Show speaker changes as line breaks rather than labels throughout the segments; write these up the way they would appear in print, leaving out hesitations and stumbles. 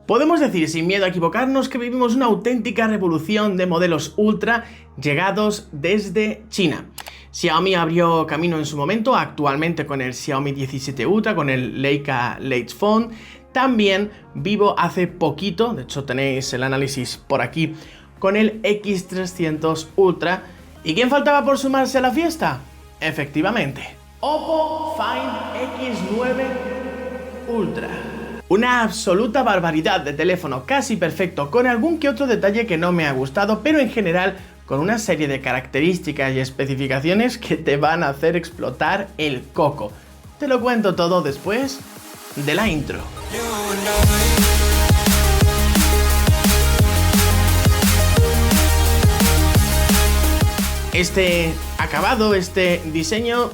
Podemos decir sin miedo a equivocarnos que vivimos una auténtica revolución de modelos Ultra llegados desde China. Xiaomi abrió camino en su momento, actualmente con el Xiaomi 17 Ultra, con el Leica Late Phone. También Vivo hace poquito, de hecho tenéis el análisis por aquí, con el X300 Ultra. ¿Y quién faltaba por sumarse a la fiesta? Efectivamente, Oppo Find X9 Ultra. Una absoluta barbaridad de teléfono, casi perfecto, con algún que otro detalle que no me ha gustado, pero en general con una serie de características y especificaciones que te van a hacer explotar el coco. Te lo cuento todo después de la intro. Este acabado, este diseño,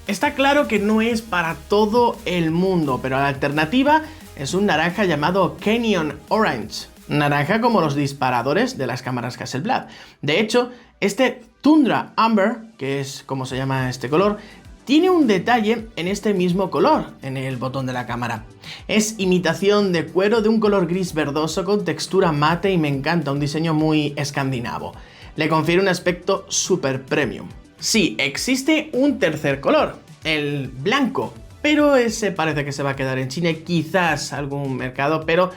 está claro que no es para todo el mundo, pero la alternativa es un naranja llamado Canyon Orange. Naranja como los disparadores de las cámaras Hasselblad. De hecho, este Tundra Amber, que es como se llama este color, tiene un detalle en este mismo color, en el botón de la cámara. Es imitación de cuero de un color gris verdoso con textura mate y me encanta, un diseño muy escandinavo. Le confiere un aspecto super premium. Sí, existe un tercer color, el blanco, pero ese parece que se va a quedar en China y quizás algún mercado, pero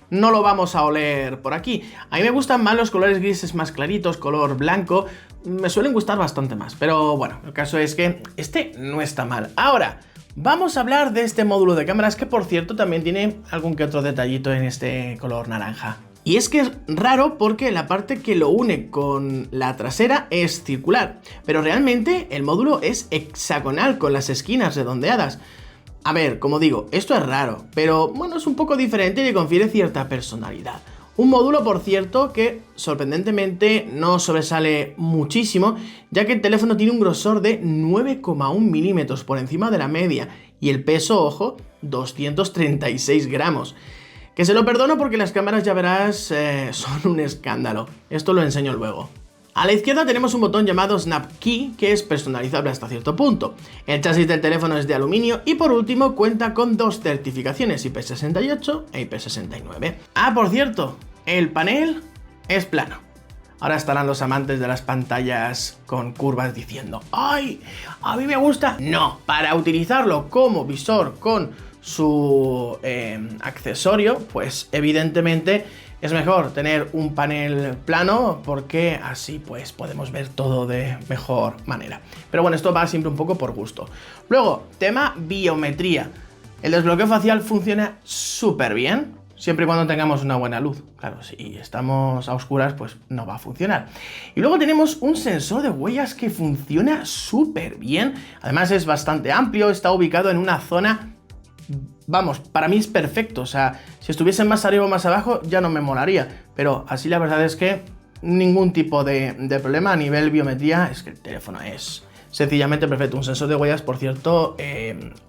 no lo vamos a oler por aquí. A mí me gustan más los colores grises más claritos, color blanco, me suelen gustar bastante más, pero bueno, el caso es que este no está mal. Ahora, vamos a hablar de este módulo de cámaras que por cierto también tiene algún que otro detallito en este color naranja. Y es que es raro porque la parte que lo une con la trasera es circular, pero realmente el módulo es hexagonal con las esquinas redondeadas. A ver, como digo, esto es raro, pero bueno, es un poco diferente y le confiere cierta personalidad. Un módulo, por cierto, que sorprendentemente no sobresale muchísimo, ya que el teléfono tiene un grosor de 9,1 milímetros por encima de la media y el peso, ojo, 236 gramos. Que se lo perdono porque las cámaras, ya verás, son un escándalo. Esto lo enseño luego. A la izquierda tenemos un botón llamado Snap Key, que es personalizable hasta cierto punto. El chasis del teléfono es de aluminio y por último cuenta con dos certificaciones IP68 e IP69. Ah, por cierto, el panel es plano. Ahora estarán los amantes de las pantallas con curvas diciendo ¡ay! ¿A mí me gusta? No, para utilizarlo como visor con su accesorio, pues evidentemente es mejor tener un panel plano porque así pues podemos ver todo de mejor manera. Pero bueno, esto va siempre un poco por gusto. Luego, tema biometría. El desbloqueo facial funciona súper bien, siempre y cuando tengamos una buena luz. Claro, si estamos a oscuras, pues no va a funcionar. Y luego tenemos un sensor de huellas que funciona súper bien. Además es bastante amplio, está ubicado en una zona... Vamos, para mí es perfecto, o sea, si estuviesen más arriba o más abajo ya no me molaría, pero así la verdad es que ningún tipo de problema a nivel biometría, es que el teléfono es sencillamente perfecto. Un sensor de huellas, por cierto,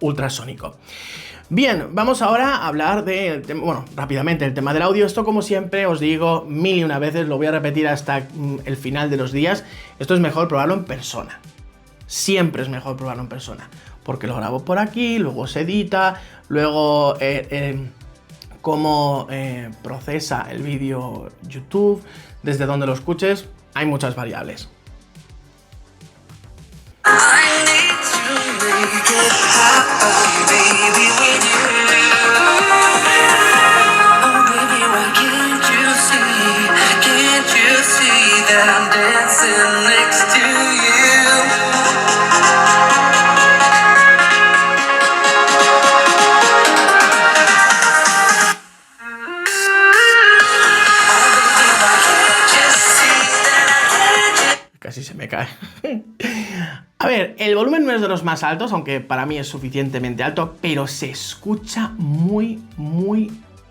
ultrasónico. Bien, vamos ahora a hablar de, bueno, rápidamente el tema del audio. Esto, como siempre, os digo mil y una veces, lo voy a repetir hasta el final de los días, esto es mejor probarlo en persona. Siempre es mejor probarlo en persona, porque lo grabo por aquí, luego se edita, luego cómo procesa el vídeo YouTube, desde donde lo escuches, hay muchas variables. Casi se me cae. A ver, el volumen no es de los más altos, aunque para mí es suficientemente alto, pero se escucha muy,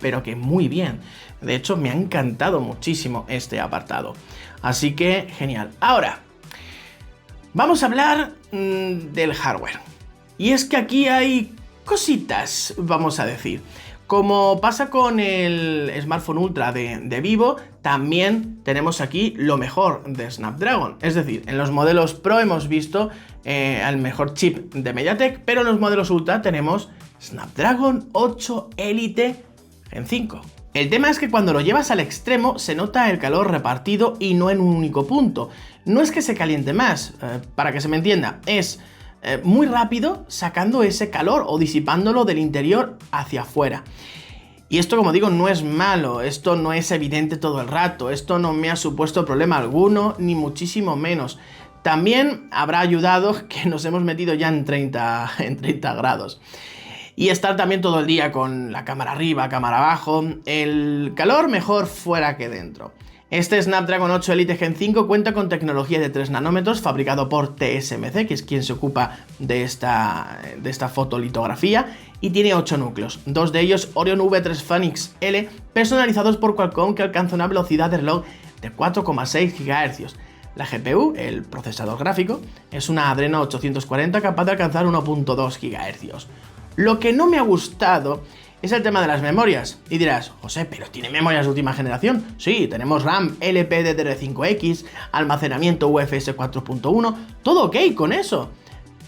pero que muy bien. De hecho, me ha encantado muchísimo este apartado. Así que, genial. Ahora, vamos a hablar del hardware. Y es que aquí hay cositas, vamos a decir. Como pasa con el smartphone Ultra de Vivo, también tenemos aquí lo mejor de Snapdragon. Es decir, en los modelos Pro hemos visto el mejor chip de MediaTek, pero en los modelos Ultra tenemos Snapdragon 8 Elite Gen 5. El tema es que cuando lo llevas al extremo se nota el calor repartido y no en un único punto. No es que se caliente más, para que se me entienda, es muy rápido sacando ese calor o disipándolo del interior hacia afuera. Y esto, como digo, no es malo, esto no es evidente todo el rato, esto no me ha supuesto problema alguno, ni muchísimo menos. También habrá ayudado que nos hemos metido ya en 30 grados. Y estar también todo el día con la cámara arriba, cámara abajo, el calor mejor fuera que dentro. Este Snapdragon 8 Elite Gen 5 cuenta con tecnología de 3 nanómetros fabricado por TSMC, que es quien se ocupa de esta fotolitografía, y tiene 8 núcleos, 2 de ellos Orion V3 Phoenix L, personalizados por Qualcomm, que alcanza una velocidad de reloj de 4,6 GHz. La GPU, el procesador gráfico, es una Adreno 840 capaz de alcanzar 1.2 GHz. Lo que no me ha gustado es el tema de las memorias. Y dirás, José, ¿pero tiene memorias de última generación? Sí, tenemos RAM LPDDR5X, almacenamiento UFS 4.1, todo ok con eso.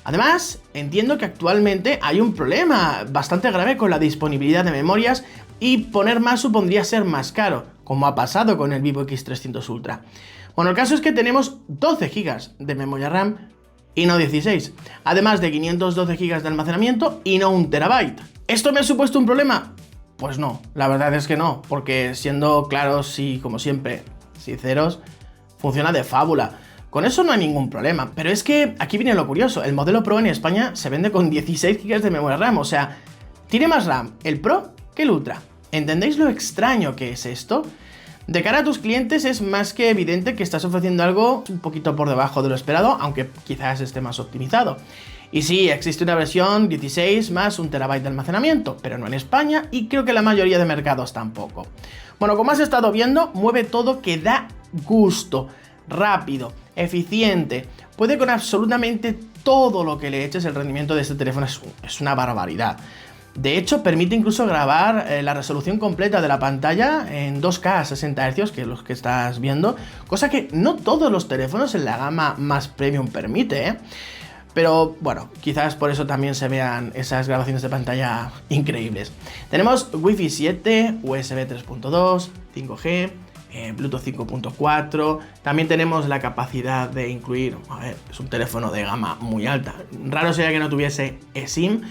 Además, entiendo que actualmente hay un problema bastante grave con la disponibilidad de memorias y poner más supondría ser más caro, como ha pasado con el Vivo X300 Ultra. Bueno, el caso es que tenemos 12 GB de memoria RAM y no 16, además de 512 GB de almacenamiento y no 1 TB. ¿Esto me ha supuesto un problema? Pues no, la verdad es que no, porque siendo claros y, como siempre, sinceros, funciona de fábula. Con eso no hay ningún problema, pero es que aquí viene lo curioso, el modelo Pro en España se vende con 16 GB de memoria RAM, o sea, tiene más RAM el Pro que el Ultra. ¿Entendéis lo extraño que es esto? De cara a tus clientes es más que evidente que estás ofreciendo algo un poquito por debajo de lo esperado, aunque quizás esté más optimizado. Y sí, existe una versión 16 más 1 TB de almacenamiento, pero no en España y creo que la mayoría de mercados tampoco. Bueno, como has estado viendo, mueve todo que da gusto, rápido, eficiente, puede con absolutamente todo lo que le eches. El rendimiento de este teléfono es una barbaridad. De hecho, permite incluso grabar la resolución completa de la pantalla en 2K a 60 Hz, que es lo que estás viendo, cosa que no todos los teléfonos en la gama más premium permite, ¿eh? Pero bueno, quizás por eso también se vean esas grabaciones de pantalla increíbles. Tenemos Wi-Fi 7, USB 3.2, 5G, Bluetooth 5.4, también tenemos la capacidad de incluir, a ver, es un teléfono de gama muy alta, raro sería que no tuviese eSIM,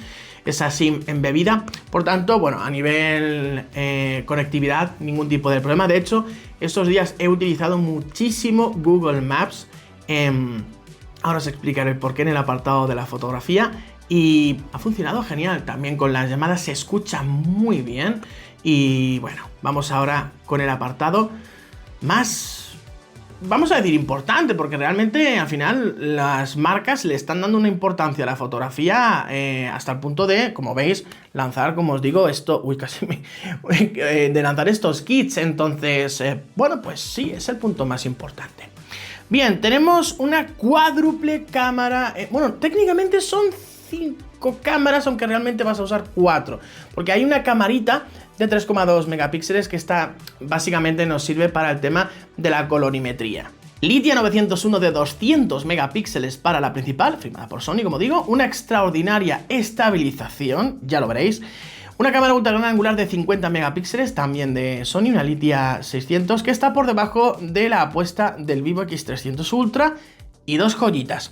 esa SIM embebida, por tanto, bueno, a nivel conectividad, ningún tipo de problema. De hecho, estos días he utilizado muchísimo Google Maps, ahora os explicaré el porqué en el apartado de la fotografía, y ha funcionado genial. También con las llamadas se escucha muy bien. Y bueno, vamos ahora con el apartado más, vamos a decir, importante, porque realmente al final las marcas le están dando una importancia a la fotografía hasta el punto de, como veis, lanzar, como os digo, esto, de lanzar estos kits. Entonces, bueno, pues sí, es el punto más importante. Bien, tenemos una cuádruple cámara, bueno, técnicamente son 5 cámaras, aunque realmente vas a usar 4, porque hay una camarita de 3,2 megapíxeles que está, básicamente nos sirve para el tema de la colorimetría. Lidia 901 de 200 megapíxeles para la principal, firmada por Sony, como digo, una extraordinaria estabilización, ya lo veréis. Una cámara ultra gran angular de 50 megapíxeles, también de Sony, una Lidia 600, que está por debajo de la apuesta del Vivo X300 Ultra, y 2 joyitas.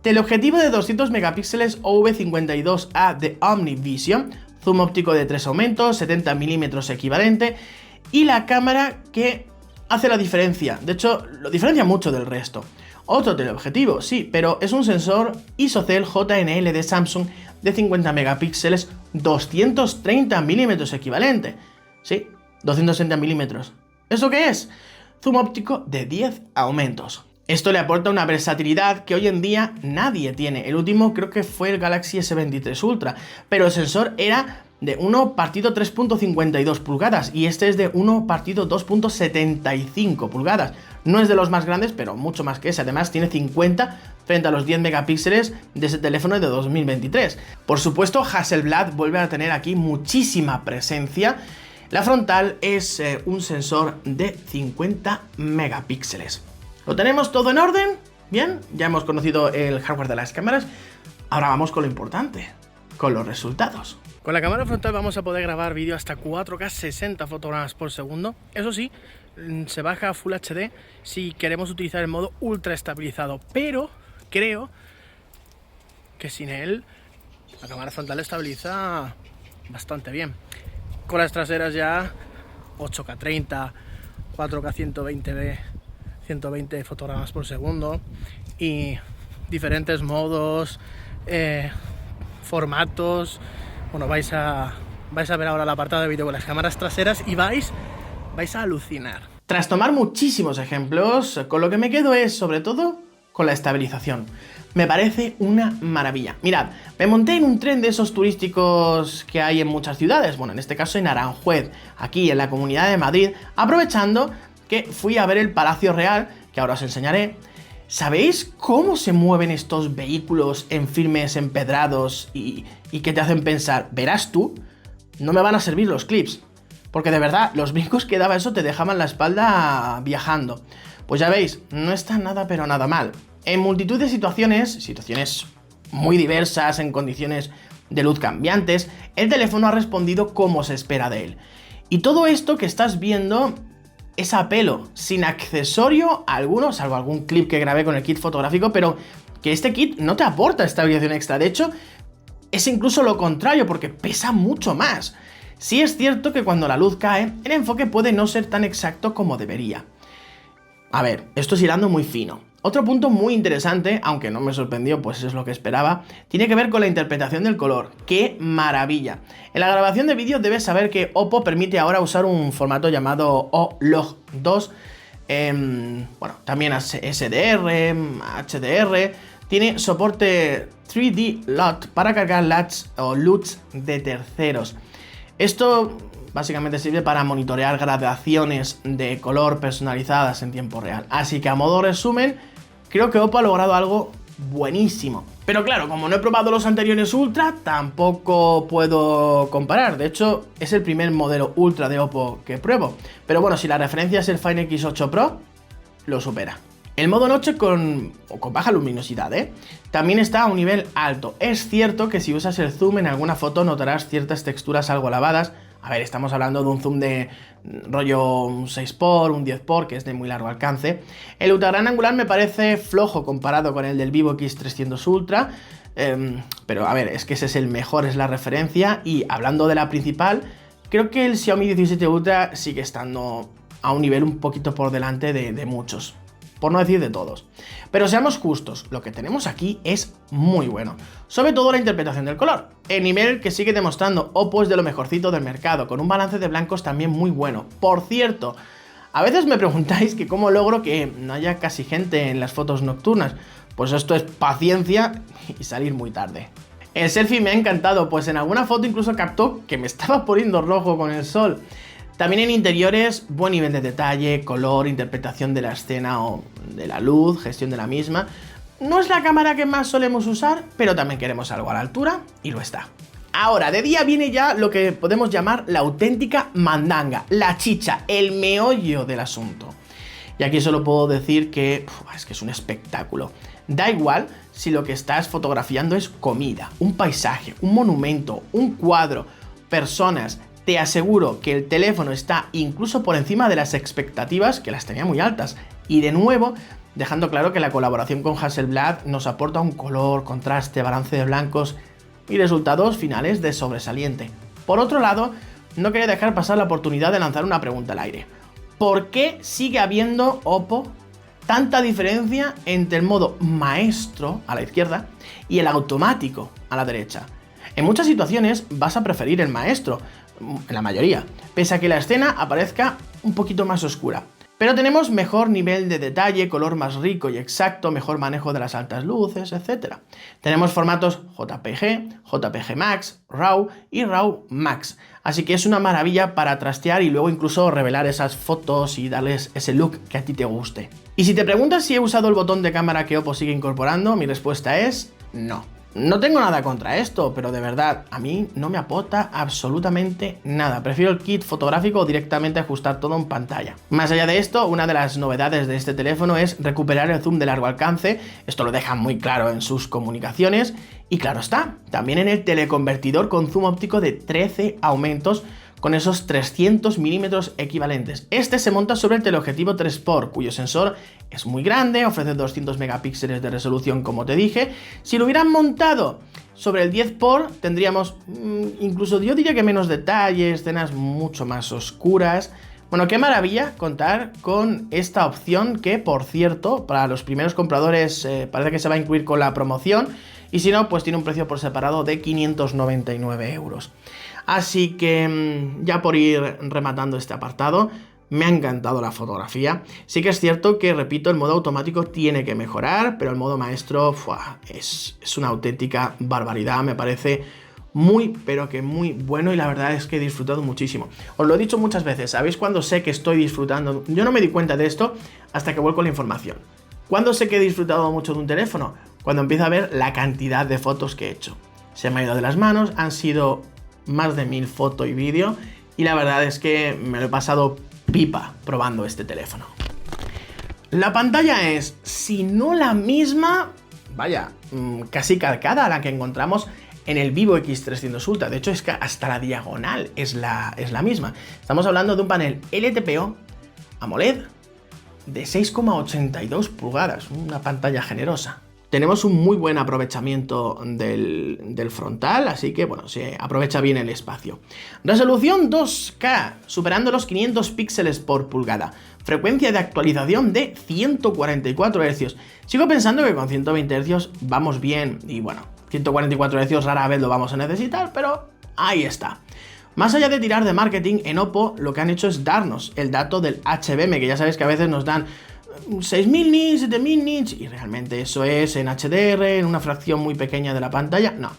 Teleobjetivo de 200 megapíxeles OV52A de OmniVision, zoom óptico de 3 aumentos, 70 milímetros equivalente, y la cámara que hace la diferencia, de hecho lo diferencia mucho del resto. Otro teleobjetivo, sí, pero es un sensor ISOCELL JNL de Samsung de 50 megapíxeles, 230 milímetros equivalente. Sí, 230 milímetros. ¿Eso qué es? Zoom óptico de 10 aumentos. Esto le aporta una versatilidad que hoy en día nadie tiene. El último creo que fue el Galaxy S23 Ultra, pero el sensor era de 1/3.52 pulgadas y este es de 1/2.75 pulgadas. No es de los más grandes, pero mucho más que ese. Además tiene 50 frente a los 10 megapíxeles de ese teléfono de 2023. Por supuesto, Hasselblad vuelve a tener aquí muchísima presencia. La frontal es un sensor de 50 megapíxeles. ¿Lo tenemos todo en orden? Bien, ya hemos conocido el hardware de las cámaras. Ahora vamos con lo importante. con los resultados. Con la cámara frontal vamos a poder grabar vídeo hasta 4K 60 fotogramas por segundo. Eso sí, se baja a Full HD si queremos utilizar el modo ultra estabilizado, pero creo que sin él la cámara frontal estabiliza bastante bien. Con las traseras ya 8K 30, 4K 120 fotogramas por segundo y diferentes modos, formatos. Bueno, vais a ver ahora el apartado de vídeo con las cámaras traseras y vais a alucinar. Tras tomar muchísimos ejemplos, con lo que me quedo es, sobre todo, con la estabilización. Me parece una maravilla. Mirad, me monté en un tren de esos turísticos que hay en muchas ciudades, bueno, en este caso en Aranjuez, aquí en la Comunidad de Madrid, aprovechando que fui a ver el Palacio Real, que ahora os enseñaré. ¿Sabéis cómo se mueven estos vehículos en firmes empedrados y que te hacen pensar, verás tú, no me van a servir los clips? Porque de verdad, los brincos que daba eso te dejaban la espalda viajando. Pues ya veis, no está nada pero nada mal. En multitud de situaciones muy diversas, en condiciones de luz cambiantes, el teléfono ha respondido como se espera de él. Y todo esto que estás viendo es a pelo, sin accesorio alguno, salvo algún clip que grabé con el kit fotográfico, pero que este kit no te aporta estabilización extra. De hecho, es incluso lo contrario, porque pesa mucho más. Sí es cierto que cuando la luz cae, el enfoque puede no ser tan exacto como debería. A ver, esto es hilando muy fino. Otro punto muy interesante, aunque no me sorprendió, pues es lo que esperaba, tiene que ver con la interpretación del color. ¡Qué maravilla! En la grabación de vídeo debes saber que Oppo permite ahora usar un formato llamado O-Log2, bueno, también SDR, HDR, tiene soporte 3D LUT para cargar LUTs o LUTs de terceros. Esto básicamente sirve para monitorear gradaciones de color personalizadas en tiempo real. Así que a modo resumen, creo que Oppo ha logrado algo buenísimo. Pero claro, como no he probado los anteriores Ultra, tampoco puedo comparar. De hecho, es el primer modelo Ultra de Oppo que pruebo. Pero bueno, si la referencia es el Find X8 Pro, lo supera. El modo noche con baja luminosidad, también está a un nivel alto. Es cierto que si usas el zoom en alguna foto notarás ciertas texturas algo lavadas. A ver, estamos hablando de un zoom de rollo un 6x, un 10x, que es de muy largo alcance. El ultra gran angular me parece flojo comparado con el del Vivo X300 Ultra, pero a ver, es que ese es el mejor, es la referencia. Y hablando de la principal, creo que el Xiaomi 17 Ultra sigue estando a un nivel un poquito por delante de muchos, por no decir de todos. Pero seamos justos, lo que tenemos aquí es muy bueno. Sobre todo la interpretación del color. El nivel que sigue demostrando Oppo es de lo mejorcito del mercado, con un balance de blancos también muy bueno. Por cierto, a veces me preguntáis que cómo logro que no haya casi gente en las fotos nocturnas. Pues esto es paciencia y salir muy tarde. El selfie me ha encantado, pues en alguna foto incluso captó que me estaba poniendo rojo con el sol. También en interiores, buen nivel de detalle, color, interpretación de la escena o de la luz, gestión de la misma. No es la cámara que más solemos usar, pero también queremos algo a la altura y lo está. Ahora, de día viene ya lo que podemos llamar la auténtica mandanga, la chicha, el meollo del asunto. Y aquí solo puedo decir que es que es un espectáculo. Da igual si lo que estás fotografiando es comida, un paisaje, un monumento, un cuadro, personas. Te aseguro que el teléfono está incluso por encima de las expectativas, que las tenía muy altas. Y de nuevo, dejando claro que la colaboración con Hasselblad nos aporta un color, contraste, balance de blancos y resultados finales de sobresaliente. Por otro lado, no quería dejar pasar la oportunidad de lanzar una pregunta al aire. ¿Por qué sigue habiendo Oppo tanta diferencia entre el modo maestro a la izquierda y el automático a la derecha? En muchas situaciones vas a preferir el maestro, en la mayoría, pese a que la escena aparezca un poquito más oscura. Pero tenemos mejor nivel de detalle, color más rico y exacto, mejor manejo de las altas luces, etc. Tenemos formatos JPG, JPG Max, RAW y RAW Max. Así que es una maravilla para trastear y luego incluso revelar esas fotos y darles ese look que a ti te guste. Y si te preguntas si he usado el botón de cámara que Oppo sigue incorporando, mi respuesta es no. No tengo nada contra esto, pero de verdad, a mí no me aporta absolutamente nada. Prefiero el kit fotográfico o directamente ajustar todo en pantalla. Más allá de esto, una de las novedades de este teléfono es recuperar el zoom de largo alcance. Esto lo dejan muy claro en sus comunicaciones. Y claro está, también en el teleconvertidor con zoom óptico de 13 aumentos con esos 300 milímetros equivalentes. Este se monta sobre el teleobjetivo 3x, cuyo sensor es muy grande, ofrece 200 megapíxeles de resolución, como te dije. Si lo hubieran montado sobre el 10x, tendríamos incluso yo diría que menos detalles, escenas mucho más oscuras. Bueno, qué maravilla contar con esta opción que, por cierto, para los primeros compradores parece que se va a incluir con la promoción, y si no, pues tiene un precio por separado de 599 euros. Así que ya por ir rematando este apartado, me ha encantado la fotografía. Sí que es cierto que, repito, el modo automático tiene que mejorar, pero el modo maestro es una auténtica barbaridad. Me parece muy, pero que muy bueno, y la verdad es que he disfrutado muchísimo. Os lo he dicho muchas veces, ¿sabéis cuando sé que estoy disfrutando? Yo no me di cuenta de esto hasta que vuelco la información. ¿Cuándo sé que he disfrutado mucho de un teléfono? Cuando empiezo a ver la cantidad de fotos que he hecho. Se me ha ido de las manos, han sido más de 1000 fotos y vídeo, y la verdad es que me lo he pasado pipa probando este teléfono. La pantalla es, si no la misma, vaya, casi calcada a la que encontramos en el Vivo X300 Ultra. De hecho, es que hasta la diagonal es la misma. Estamos hablando de un panel LTPO AMOLED de 6,82 pulgadas, una pantalla generosa. Tenemos un muy buen aprovechamiento del frontal, así que bueno, se aprovecha bien el espacio. Resolución 2K, superando los 500 píxeles por pulgada. Frecuencia de actualización de 144 Hz. Sigo pensando que con 120 Hz vamos bien, y bueno, 144 Hz rara vez lo vamos a necesitar, pero ahí está. Más allá de tirar de marketing, en Oppo lo que han hecho es darnos el dato del HBM, que ya sabéis que a veces nos dan 6000 nits, 7000 nits, y realmente eso es en HDR, en una fracción muy pequeña de la pantalla. No.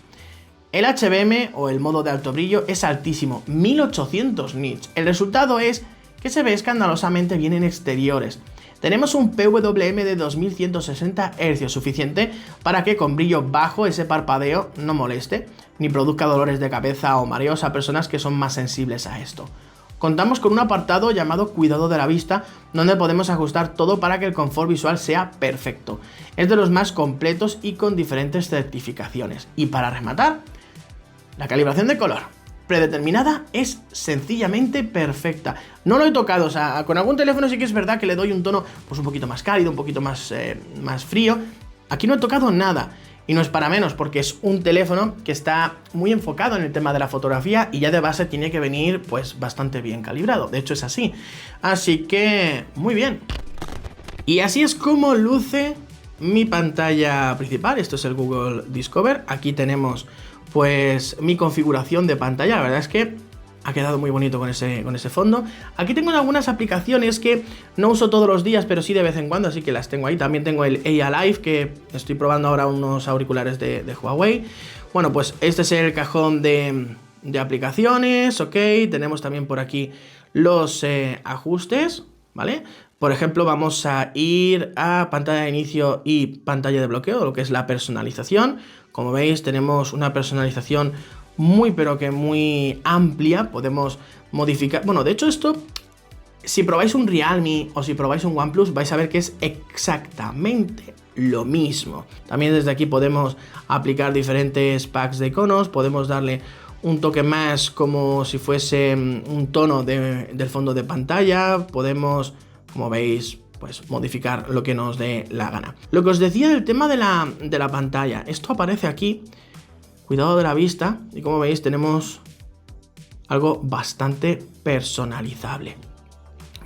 El HBM, o el modo de alto brillo, es altísimo, 1800 nits. El resultado es que se ve escandalosamente bien en exteriores. Tenemos un PWM de 2160 Hz, suficiente para que con brillo bajo ese parpadeo no moleste, ni produzca dolores de cabeza o mareos a personas que son más sensibles a esto. Contamos con un apartado llamado cuidado de la vista, donde podemos ajustar todo para que el confort visual sea perfecto. Es de los más completos y con diferentes certificaciones. Y para rematar, la calibración de color predeterminada es sencillamente perfecta. No lo he tocado, o sea, con algún teléfono sí que es verdad que le doy un tono pues un poquito más cálido, un poquito más frío. Aquí no he tocado nada. Y no es para menos, porque es un teléfono que está muy enfocado en el tema de la fotografía y ya de base tiene que venir pues bastante bien calibrado. De hecho es así. Así que muy bien. Y así es como luce mi pantalla principal. Esto es el Google Discover. Aquí tenemos pues mi configuración de pantalla. La verdad es que ha quedado muy bonito con ese fondo. Aquí tengo algunas aplicaciones que no uso todos los días, pero sí de vez en cuando, así que las tengo ahí. También tengo el AI Live, que estoy probando ahora unos auriculares de Huawei. Bueno, pues este es el cajón de aplicaciones, ok. Tenemos también por aquí los ajustes, ¿vale? Por ejemplo, vamos a ir a pantalla de inicio y pantalla de bloqueo, lo que es la personalización. Como veis, tenemos una personalización muy pero que muy amplia. Podemos modificar, bueno, de hecho esto, si probáis un Realme o si probáis un OnePlus, vais a ver que es exactamente lo mismo. También desde aquí podemos aplicar diferentes packs de iconos, podemos darle un toque más como si fuese un tono del fondo de pantalla, podemos, como veis, pues modificar lo que nos dé la gana. Lo que os decía del tema de la pantalla, esto aparece aquí, cuidado de la vista, y como veis tenemos algo bastante personalizable.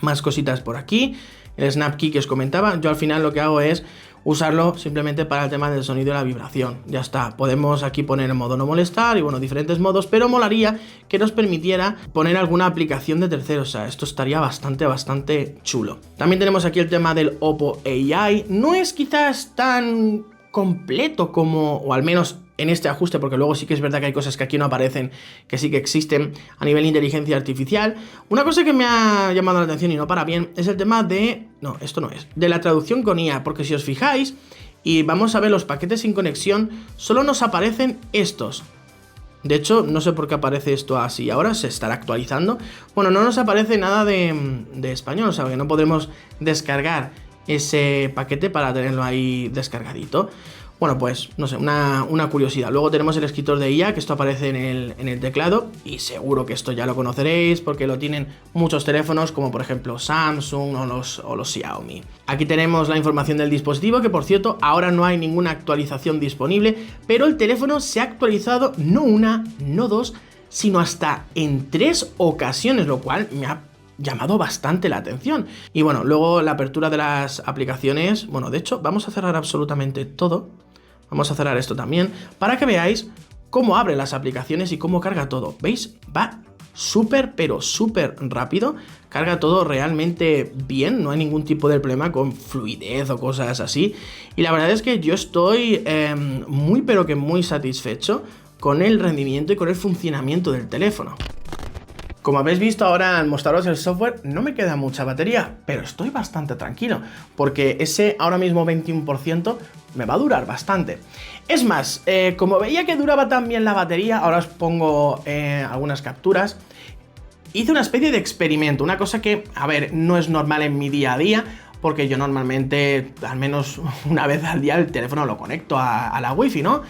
Más cositas por aquí, el Snap Key que os comentaba. Yo al final lo que hago es usarlo simplemente para el tema del sonido y la vibración. Ya está, podemos aquí poner en modo no molestar y bueno, diferentes modos, pero molaría que nos permitiera poner alguna aplicación de terceros. O sea, esto estaría bastante chulo. También tenemos aquí el tema del Oppo AI. No es quizás tan completo como, o al menos en este ajuste, porque luego sí que es verdad que hay cosas que aquí no aparecen, que sí que existen a nivel de inteligencia artificial. Una cosa que me ha llamado la atención y no para bien es el tema de... No, esto no es. De la traducción con IA, porque si os fijáis, y vamos a ver los paquetes sin conexión, solo nos aparecen estos. De hecho, no sé por qué aparece esto así. Ahora se estará actualizando. Bueno, no nos aparece nada de español, o sea que no podremos descargar ese paquete para tenerlo ahí descargadito. Bueno, pues, no sé, una curiosidad. Luego tenemos el escritor de IA, que esto aparece en el teclado, y seguro que esto ya lo conoceréis porque lo tienen muchos teléfonos, como por ejemplo Samsung o los Xiaomi. Aquí tenemos la información del dispositivo, que por cierto, ahora no hay ninguna actualización disponible, pero el teléfono se ha actualizado no una, no dos, sino hasta en 3 ocasiones, lo cual me ha llamado bastante la atención. Y bueno, luego la apertura de las aplicaciones. Bueno, de hecho, vamos a cerrar absolutamente todo. Vamos a cerrar esto también, para que veáis cómo abre las aplicaciones y cómo carga todo. ¿Veis? Va súper, pero súper rápido. Carga todo realmente bien, no hay ningún tipo de problema con fluidez o cosas así. Y la verdad es que yo estoy muy, pero que muy satisfecho con el rendimiento y con el funcionamiento del teléfono. Como habéis visto ahora al mostraros el software, no me queda mucha batería, pero estoy bastante tranquilo, porque ese ahora mismo 21% me va a durar bastante. Es más, como veía que duraba tan bien la batería, ahora os pongo algunas capturas. Hice una especie de experimento, una cosa que, a ver, no es normal en mi día a día, porque yo normalmente, al menos una vez al día, el teléfono lo conecto a la Wi-Fi, ¿no?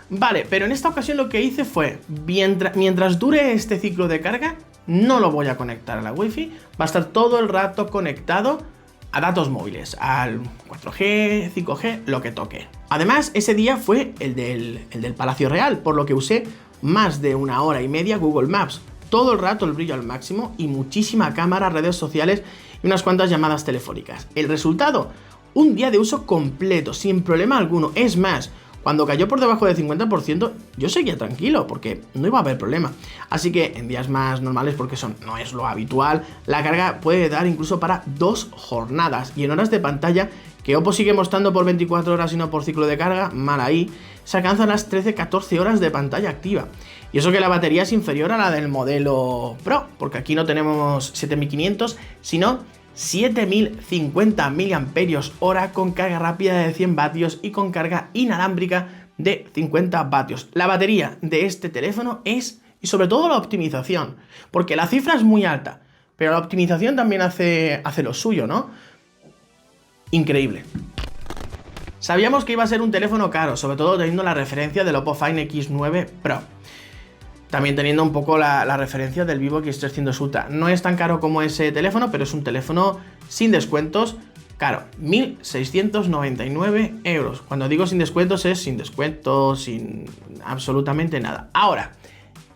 Vale, pero en esta ocasión lo que hice fue, mientras dure este ciclo de carga, no lo voy a conectar a la Wi-Fi, va a estar todo el rato conectado a datos móviles, al 4G, 5G, lo que toque. Además, ese día fue el del Palacio Real, por lo que usé más de 1 hora y media Google Maps, todo el rato el brillo al máximo y muchísima cámara, redes sociales y unas cuantas llamadas telefónicas. El resultado, un día de uso completo, sin problema alguno. Es más, cuando cayó por debajo del 50%, yo seguía tranquilo, porque no iba a haber problema. Así que en días más normales, porque no es lo habitual, la carga puede dar incluso para 2 jornadas. Y en horas de pantalla, que Oppo sigue mostrando por 24 horas y no por ciclo de carga, mal ahí, se alcanzan las 13-14 horas de pantalla activa. Y eso que la batería es inferior a la del modelo Pro, porque aquí no tenemos 7500, sino 7050 mAh con carga rápida de 100 vatios y con carga inalámbrica de 50 vatios. La batería de este teléfono es, y sobre todo la optimización, porque la cifra es muy alta, pero la optimización también hace lo suyo, ¿no? Increíble. Sabíamos que iba a ser un teléfono caro, sobre todo teniendo la referencia del Oppo Find X9 Pro. También teniendo un poco la referencia del Vivo X300 Ultra. No es tan caro como ese teléfono, pero es un teléfono sin descuentos caro. 1.699 euros. Cuando digo sin descuentos es sin descuentos, sin absolutamente nada. Ahora,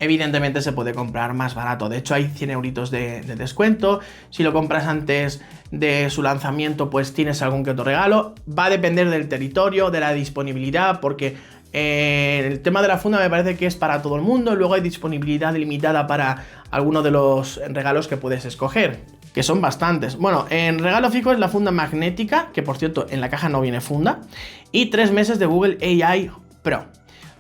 evidentemente se puede comprar más barato. De hecho, hay 100 euritos de descuento. Si lo compras antes de su lanzamiento, pues tienes algún que otro regalo. Va a depender del territorio, de la disponibilidad, porque el tema de la funda me parece que es para todo el mundo. Luego hay disponibilidad limitada para algunos de los regalos que puedes escoger, que son bastantes. Bueno, en regalo fijo es la funda magnética, que por cierto en la caja no viene funda, y 3 meses de Google AI Pro.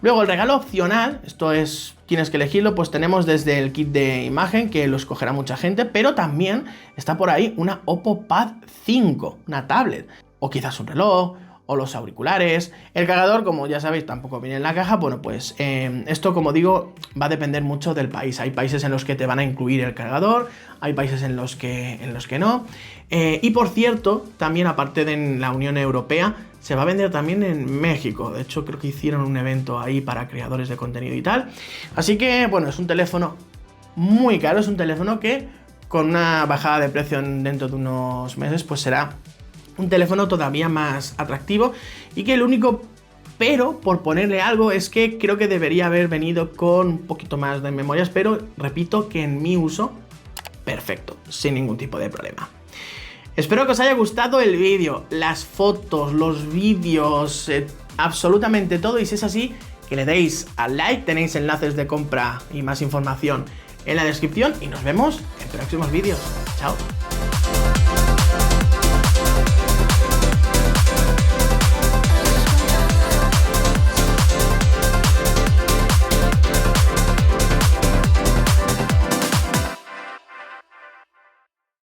Luego el regalo opcional, esto es, tienes que elegirlo, pues tenemos desde el kit de imagen, que lo escogerá mucha gente, pero también está por ahí una Oppo Pad 5, una tablet, o quizás un reloj, o los auriculares. El cargador, como ya sabéis, tampoco viene en la caja. Bueno, pues esto, como digo, va a depender mucho del país. Hay países en los que te van a incluir el cargador, hay países en los que no. Y por cierto, también aparte de la Unión Europea, se va a vender también en México. De hecho, creo que hicieron un evento ahí para creadores de contenido y tal. Así que, bueno, es un teléfono muy caro, es un teléfono que con una bajada de precio dentro de unos meses, pues será un teléfono todavía más atractivo, y que el único pero, por ponerle algo, es que creo que debería haber venido con un poquito más de memorias, pero repito que en mi uso, perfecto, sin ningún tipo de problema. Espero que os haya gustado el vídeo, las fotos, los vídeos, absolutamente todo, y si es así, que le deis al like. Tenéis enlaces de compra y más información en la descripción, y nos vemos en próximos vídeos. Chao.